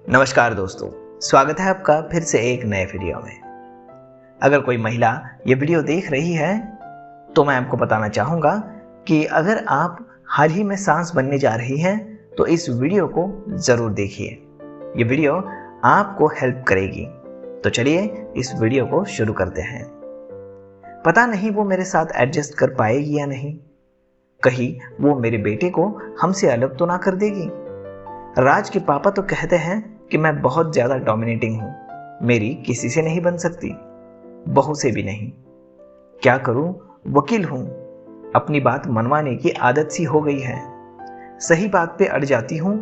नमस्कार दोस्तों, स्वागत है आपका फिर से एक नए वीडियो में। अगर कोई महिला ये वीडियो देख रही है तो मैं आपको बताना चाहूँगा कि अगर आप हाल ही में सास बनने जा रही हैं तो इस वीडियो को ज़रूर देखिए। ये वीडियो आपको हेल्प करेगी। तो चलिए इस वीडियो को शुरू करते हैं। पता नहीं वो मेरे साथ एडजस्ट कर पाएगी या नहीं, कहीं वो मेरे बेटे को हमसे अलग तो ना कर देगी। राज के पापा तो कहते हैं कि मैं बहुत ज्यादा डोमिनेटिंग हूं, मेरी किसी से नहीं बन सकती, बहू से भी नहीं। क्या करूं, वकील हूं, अपनी बात मनवाने की आदत सी हो गई है। सही बात पे अड़ जाती हूं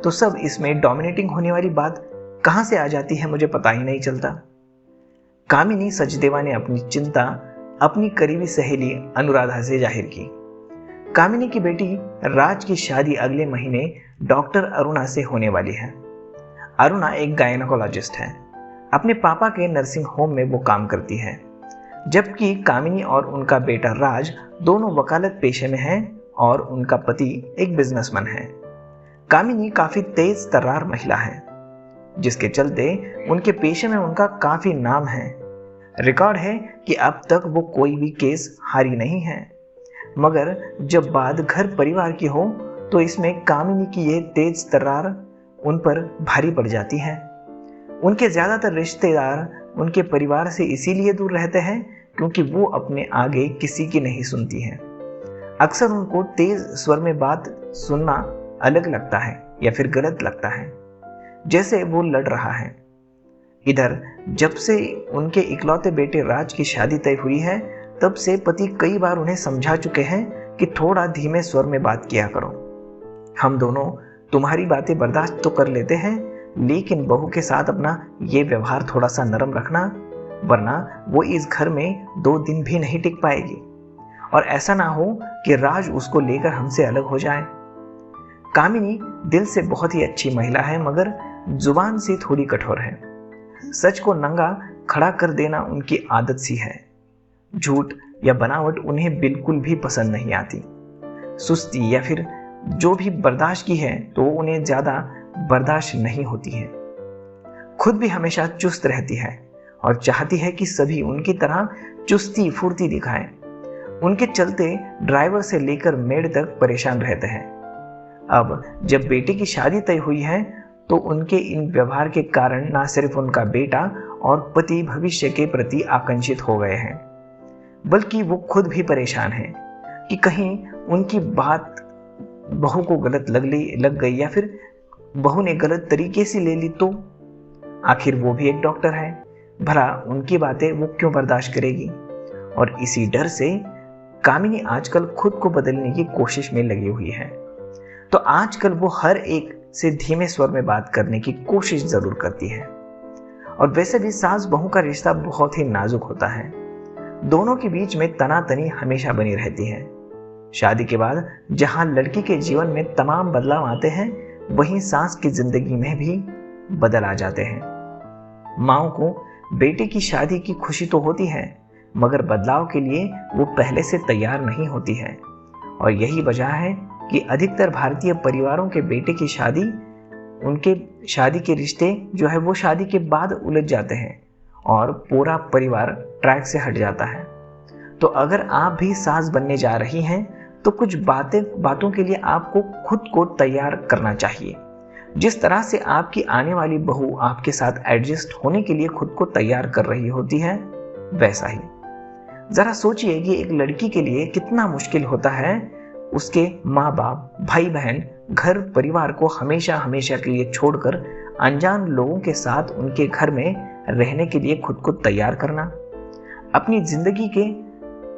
तो सब इसमें डोमिनेटिंग होने वाली बात कहां से आ जाती है मुझे पता ही नहीं चलता। कामिनी सचदेवा ने अपनी चिंता अपनी करीबी सहेली अनुराधा से जाहिर की। कामिनी की बेटी राज की शादी अगले महीने डॉक्टर अरुणा से होने वाली है। अरुणा एक गायनेकोलॉजिस्ट है। अपने पापा के नर्सिंग होम में वो काम करती है, जबकि कामिनी और उनका बेटा राज दोनों वकालत पेशे में हैं और उनका पति एक बिजनेसमैन है। कामिनी काफी तेज तर्रार महिला है, जिसके चलते उनके पेशे में उनका काफी नाम है। रिकॉर्ड है कि अब तक वो कोई भी केस हारी नहीं है। मगर जब बात घर परिवार की हो तो इसमें कामिनी की ये तेज तर्रार उन पर भारी पड़ जाती है। उनके ज्यादातर रिश्तेदार उनके परिवार से इसीलिए दूर रहते हैं क्योंकि वो अपने आगे किसी की नहीं सुनती हैं। अक्सर उनको तेज स्वर में बात सुनना अलग लगता है या फिर गलत लगता है, जैसे वो लड़ रहा है। इधर जब से उनके इकलौते बेटे राज की शादी तय हुई है तब से पति कई बार उन्हें समझा चुके हैं कि थोड़ा धीमे स्वर में बात किया करो। हम दोनों तुम्हारी बातें बर्दाश्त तो कर लेते हैं, लेकिन बहू के साथ अपना ये व्यवहार थोड़ा सा नरम रखना, वरना वो इस घर में 2 दिन भी नहीं टिक पाएगी और ऐसा ना हो कि राज उसको लेकर हमसे अलग हो जाए। कामिनी दिल से बहुत ही अच्छी महिला है, मगर जुबान से थोड़ी कठोर है। सच को नंगा खड़ा कर देना उनकी आदत सी है। झूठ या बनावट उन्हें बिल्कुल भी पसंद नहीं आती। सुस्ती या फिर जो भी बर्दाश्त की है तो उन्हें ज्यादा बर्दाश्त नहीं होती है। खुद भी हमेशा चुस्त रहती है और चाहती है कि सभी उनकी तरह चुस्ती फुर्ती दिखाएं। उनके चलते ड्राइवर से लेकर मेड तक परेशान रहते हैं। अब जब बेटे की शादी तय हुई है तो उनके इन व्यवहार के कारण न सिर्फ उनका बेटा और पति भविष्य के प्रति आकांक्षित हो गए हैं, बल्कि वो खुद भी परेशान हैं कि कहीं उनकी बात बहू को गलत लग गई या फिर बहू ने गलत तरीके से ले ली तो। आखिर वो भी एक डॉक्टर है, भला उनकी बातें वो क्यों बर्दाश्त करेगी। और इसी डर से कामिनी आजकल खुद को बदलने की कोशिश में लगी हुई है। तो आजकल वो हर एक से धीमे स्वर में बात करने की कोशिश जरूर करती है। और वैसे भी सास बहू का रिश्ता बहुत ही नाजुक होता है। दोनों के बीच में तनातनी हमेशा बनी रहती है। शादी के बाद जहां लड़की के जीवन में तमाम बदलाव आते हैं, वहीं सास की जिंदगी में भी बदल आ जाते हैं। माओ को बेटे की शादी की खुशी तो होती है, मगर बदलाव के लिए वो पहले से तैयार नहीं होती है। और यही वजह है कि अधिकतर भारतीय परिवारों के बेटे की शादी, उनके शादी के रिश्ते जो है वो शादी के बाद उलझ जाते हैं और पूरा परिवार ट्रैक से हट जाता है। तो अगर आप भी सास बनने जा रही हैं तो कुछ बातों के लिए आपको खुद को तैयार करना चाहिए। जिस तरह से आपकी आने वाली बहू आपके साथ एडजस्ट होने के लिए खुद को तैयार कर रही होती है, वैसा ही जरा सोचिए कि एक लड़की के लिए कितना मुश्किल होता है उसके माँ बाप, भाई बहन, घर परिवार को हमेशा हमेशा के लिए छोड़कर अनजान लोगों के साथ उनके घर में रहने के लिए खुद को तैयार करना। अपनी जिंदगी के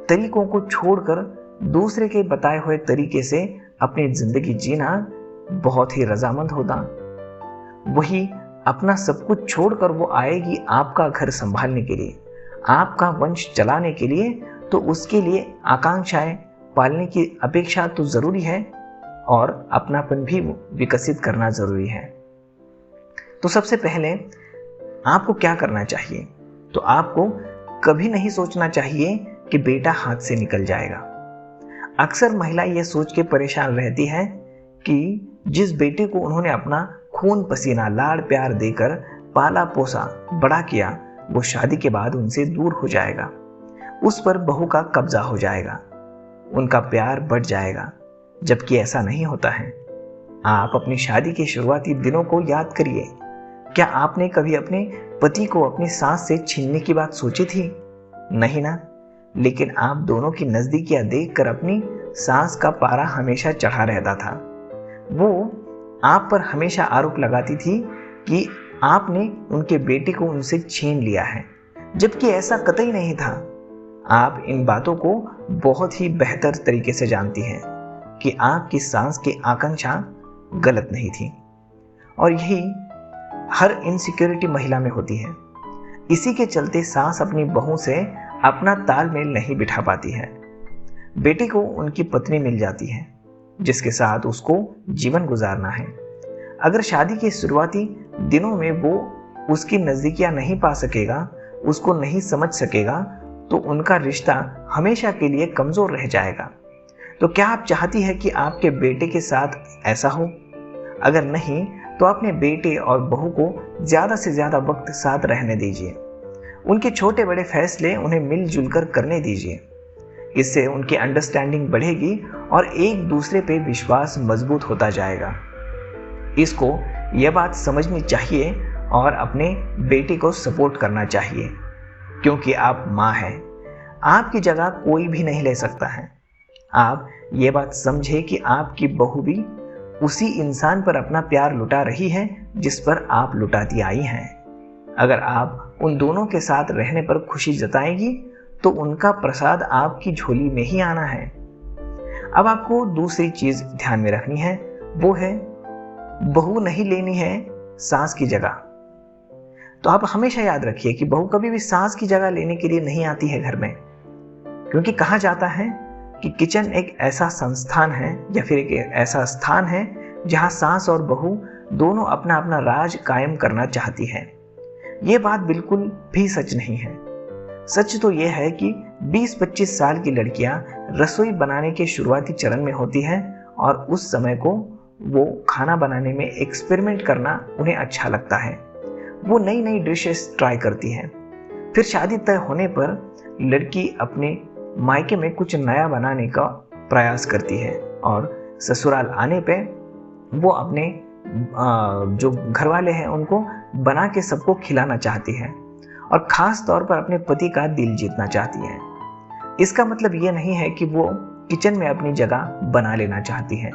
तरीकों को छोड़कर दूसरे के बताए हुए तरीके से अपनी जिंदगी जीना बहुत ही रजामंद होता। वही अपना सब कुछ छोड़कर वो आएगी आपका घर संभालने के लिए, आपका वंश चलाने के लिए, तो उसके लिए आकांक्षाएं पालने की अपेक्षा तो जरूरी है और अपनापन भी विकसित करना जरूरी है। तो सबसे पहले आपको क्या करना चाहिए? तो आपको कभी नहीं सोचना चाहिए कि बेटा हाथ से निकल जाएगा। अक्सर महिला ये सोच के परेशान रहती है कि जिस बेटे को उन्होंने अपना खून पसीना लाड़ प्यार देकर पाला पोसा बड़ा किया, वो शादी के बाद उनसे दूर हो जाएगा। उस पर बहू का कब्जा हो जाएगा, उनका प्यार बढ़ जाएगा। जबकि ऐसा नहीं होता है। आप अपनी शादी के शुरुआती दिनों को याद करिए। क्या आपने कभी अपने पति को अपनी सांस से छीनने की बात सोची थी? नहीं ना। लेकिन आप दोनों की नजदीकियां देखकर अपनी सांस का पारा हमेशा चढ़ा रहता था। वो आप पर हमेशा आरोप लगाती थी कि आपने उनके बेटे को उनसे छीन लिया है, जबकि ऐसा कतई नहीं था। आप इन बातों को बहुत ही बेहतर तरीके से जानती हैं कि आपकी सांस की आकांक्षा गलत नहीं थी, और यही हर इनसिक्योरिटी महिला में होती है। इसी के चलते सास अपनी बहू से अपना तालमेल नहीं बिठा पाती है। बेटी को उनकी पत्नी मिल जाती है जिसके साथ उसको जीवन गुजारना है। अगर शादी के शुरुआती दिनों में वो उसकी नजदीकियां नहीं पा सकेगा, उसको नहीं समझ सकेगा, तो उनका रिश्ता हमेशा के लिए कमजोर रह जाएगा। तो क्या आप चाहती है कि आपके बेटे के साथ ऐसा हो? अगर नहीं तो अपने बेटे और बहू को ज्यादा से ज्यादा वक्त साथ रहने दीजिए। उनके छोटे बड़े फैसले उन्हें मिलजुल कर करने दीजिए। इससे उनकी अंडरस्टैंडिंग बढ़ेगी और एक दूसरे पे विश्वास मजबूत होता जाएगा। इसको यह बात समझनी चाहिए और अपने बेटे को सपोर्ट करना चाहिए, क्योंकि आप माँ हैं। आपकी जगह कोई भी नहीं ले सकता है। आप ये बात समझे कि आपकी बहू भी उसी इंसान पर अपना प्यार लुटा रही है जिस पर आप लुटाती आई हैं। अगर आप उन दोनों के साथ रहने पर खुशी जताएंगी तो उनका प्रसाद आपकी झोली में ही आना है। अब आपको दूसरी चीज ध्यान में रखनी है, वो है बहू नहीं लेनी है सास की जगह। तो आप हमेशा याद रखिए कि बहू कभी भी सास की जगह लेने के लिए नहीं आती है घर में, क्योंकि कहा जाता है कि किचन एक ऐसा संस्थान है या फिर एक ऐसा स्थान है जहां सास और बहू दोनों अपना अपना राज कायम करना चाहती है। ये बात बिल्कुल भी सच नहीं है। सच तो यह है कि 20-25 साल की लड़कियां रसोई बनाने के शुरुआती चरण में होती हैं और उस समय को वो खाना बनाने में एक्सपेरिमेंट करना उन्हें अच्छा लगता है। वो नई नई डिशेस ट्राई करती हैं। फिर शादी तय होने पर लड़की अपने मायके में कुछ नया बनाने का प्रयास करती है और ससुराल आने पे वो अपने जो घर वाले हैं उनको बना के सबको खिलाना चाहती है और खास तौर पर अपने पति का दिल जीतना चाहती है। इसका मतलब ये नहीं है कि वो किचन में अपनी जगह बना लेना चाहती है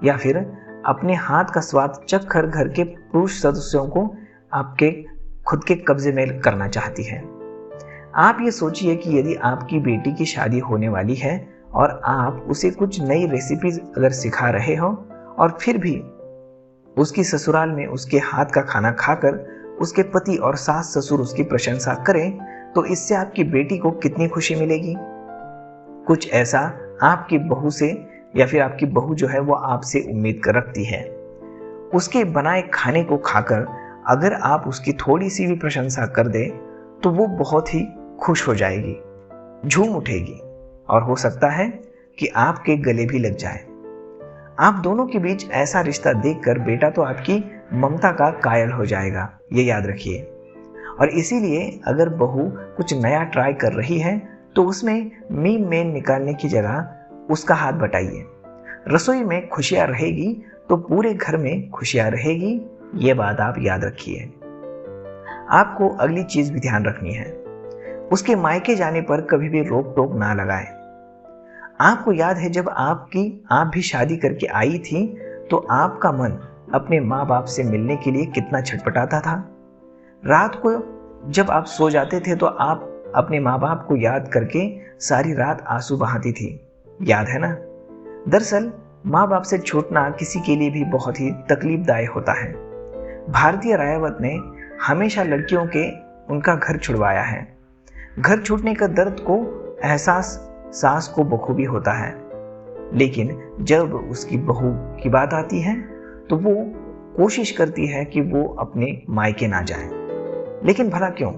या फिर अपने हाथ का स्वाद चख कर घर के पुरुष सदस्यों को आपके खुद के कब्जे में करना चाहती है। आप ये सोचिए कि यदि आपकी बेटी की शादी होने वाली है और आप उसे कुछ नई रेसिपीज अगर सिखा रहे हो और फिर भी उसकी ससुराल में उसके हाथ का खाना खाकर उसके पति और सास ससुर उसकी प्रशंसा करें, तो इससे आपकी बेटी को कितनी खुशी मिलेगी। कुछ ऐसा आपकी बहू से या फिर आपकी बहू जो है वो आपसे उम्मीद कर रखती है। उसके बनाए खाने को खाकर अगर आप उसकी थोड़ी सी भी प्रशंसा कर दे तो वो बहुत ही खुश हो जाएगी, झूम उठेगी और हो सकता है कि आपके गले भी लग जाए। आप दोनों के बीच ऐसा रिश्ता देखकर बेटा तो आपकी ममता का कायल हो जाएगा, ये याद रखिए। और इसीलिए अगर बहू कुछ नया ट्राई कर रही है तो उसमें मीम मेन निकालने की जगह उसका हाथ बटाइए। रसोई में खुशियां रहेगी तो पूरे घर में खुशियां रहेगी, ये बात आप याद रखिए। आपको अगली चीज भी ध्यान रखनी है, उसके मायके जाने पर कभी भी रोक टोक ना लगाएं। आपको याद है जब आप भी शादी करके आई थी तो आपका मन अपने माँ बाप से मिलने के लिए कितना छटपटाता था। रात को जब आप सो जाते थे तो आप अपने माँ बाप को याद करके सारी रात आंसू बहाती थी, याद है ना। दरअसल माँ बाप से छूटना किसी के लिए भी बहुत ही तकलीफदायक होता है। भारतीय रायावत ने हमेशा लड़कियों के उनका घर छुड़वाया है। घर छूटने का दर्द को एहसास सास को बखूबी होता है, लेकिन जब उसकी बहू की बात आती है तो वो कोशिश करती है कि वो अपने मायके ना जाए। लेकिन भला क्यों?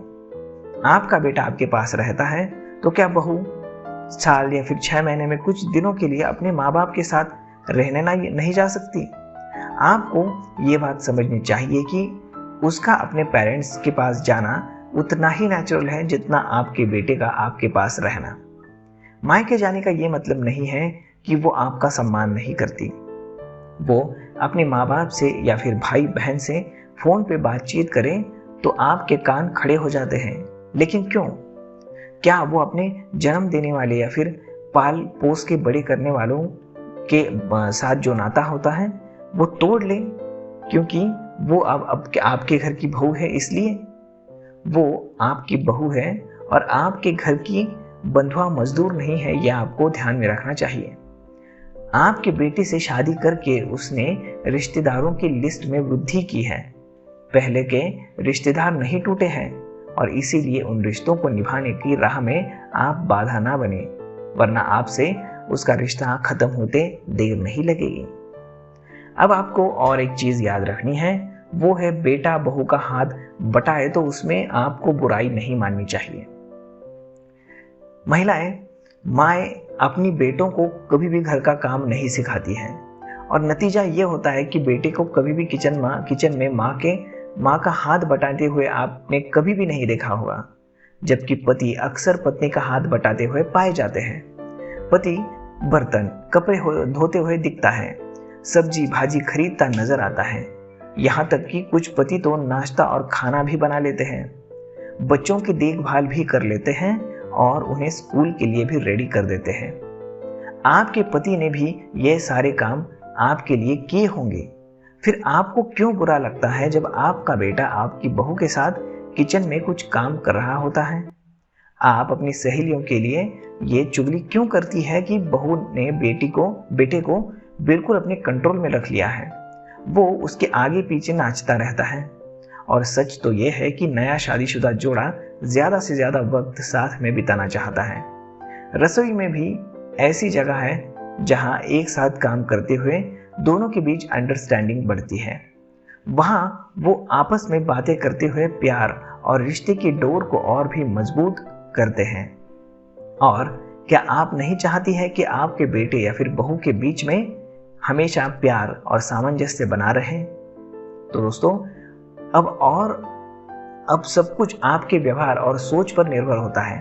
आपका बेटा आपके पास रहता है तो क्या बहू साल या फिर 6 महीने में कुछ दिनों के लिए अपने माँ बाप के साथ रहने नहीं जा सकती? आपको ये बात समझनी चाहिए कि उसका अपने पेरेंट्स के पास जाना उतना ही नेचुरल है जितना आपके बेटे का आपके पास रहना। मायके जाने का ये मतलब नहीं है कि वो आपका सम्मान नहीं करती। वो अपने माँ बाप से या फिर भाई बहन से फोन पे बातचीत करें तो आपके कान खड़े हो जाते हैं, लेकिन क्यों? क्या वो अपने जन्म देने वाले या फिर पाल पोस के बड़े करने वालों के साथ जो नाता होता है वो तोड़ ले क्योंकि वो अब आपके घर की बहू है? इसलिए वो आपकी बहू है और आपके घर की बंधुआ मजदूर नहीं है। यह आपको ध्यान में रखना चाहिए। आपके बेटे से शादी करके उसने रिश्तेदारों की लिस्ट में वृद्धि की है। पहले के रिश्तेदार नहीं टूटे हैं और इसीलिए उन रिश्तों को निभाने की राह में आप बाधा ना बने, वरना आपसे उसका रिश्ता खत्म होते देर नहीं लगेगी। अब आपको और एक चीज याद रखनी है, वो है बेटा बहू का हाथ बटाए तो उसमें आपको बुराई नहीं माननी चाहिए। महिलाएं, माएँ अपनी बेटों को कभी भी घर का काम नहीं सिखाती हैं और नतीजा ये होता है कि बेटे को कभी भी किचन में माँ का हाथ बटाते हुए आपने कभी भी नहीं देखा होगा, जबकि पति अक्सर पत्नी का हाथ बटाते हुए पाए जाते हैं। पति बर्तन कपड़े धोते हुए दिखता है, सब्जी भाजी खरीदता नजर आता है, यहाँ तक कि कुछ पति तो नाश्ता और खाना भी बना लेते हैं, बच्चों की देखभाल भी कर लेते हैं और उन्हें स्कूल के लिए भी रेडी कर देते हैं। आपके पति ने भी ये सारे काम आपके लिए किए होंगे, फिर आपको क्यों बुरा लगता है जब आपका बेटा आपकी बहू के साथ किचन में कुछ काम कर रहा होता है? आप अपनी सहेलियों के लिए ये चुगली क्यों करती है कि बहू ने बेटे को बिल्कुल अपने कंट्रोल में रख लिया है, वो उसके आगे पीछे नाचता रहता है। और सच तो ये है कि नया शादीशुदा जोड़ा ज्यादा से ज्यादा वक्त साथ में बिताना चाहता है। रसोई में भी ऐसी जगह है जहां एक साथ काम करते हुए दोनों के बीच अंडरस्टैंडिंग बढ़ती है। वहां वो आपस में बातें करते हुए प्यार और रिश्ते की डोर को और भी मजबूत करते हैं। और क्या आप नहीं चाहती है कि आपके बेटे या फिर बहू के बीच में हमेशा प्यार और सामंजस्य बना रहे? तो दोस्तों, अब सब कुछ आपके व्यवहार और सोच पर निर्भर होता है।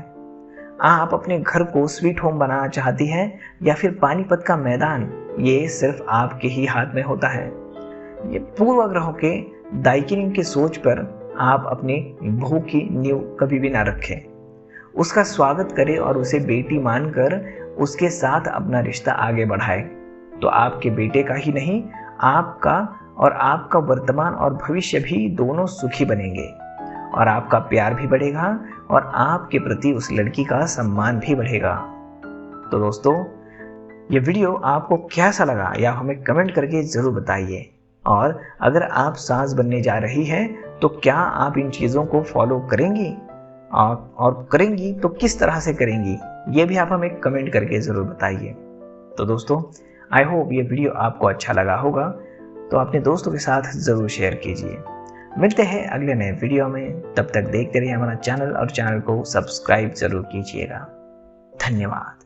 आप अपने घर को स्वीट होम बनाना चाहती हैं या फिर पानीपत का मैदान, ये सिर्फ आपके ही हाथ में होता है। ये पूर्व ग्रहों के दायिकिनी की सोच पर आप अपनी बहू की नींव कभी भी ना रखें। उसका स्वागत करें और उसे बेटी मानकर उसके साथ अपना रिश्ता आगे बढ़ाएं। तो आपके बेटे का ही नहीं, आपका वर्तमान और भविष्य भी दोनों सुखी बनेंगे और आपका प्यार भी बढ़ेगा और आपके प्रति उस लड़की का सम्मान भी बढ़ेगा। तो दोस्तों, ये वीडियो आपको कैसा लगा या हमें कमेंट करके जरूर बताइए। और अगर आप सास बनने जा रही हैं तो क्या आप इन चीज़ों को फॉलो करेंगी और करेंगी तो किस तरह से करेंगी, ये भी आप हमें कमेंट करके ज़रूर बताइए। तो दोस्तों, आई होप ये वीडियो आपको अच्छा लगा होगा, तो अपने दोस्तों के साथ ज़रूर शेयर कीजिए। मिलते हैं अगले नए वीडियो में, तब तक देखते रहिए हमारा चैनल और चैनल को सब्सक्राइब ज़रूर कीजिएगा। धन्यवाद।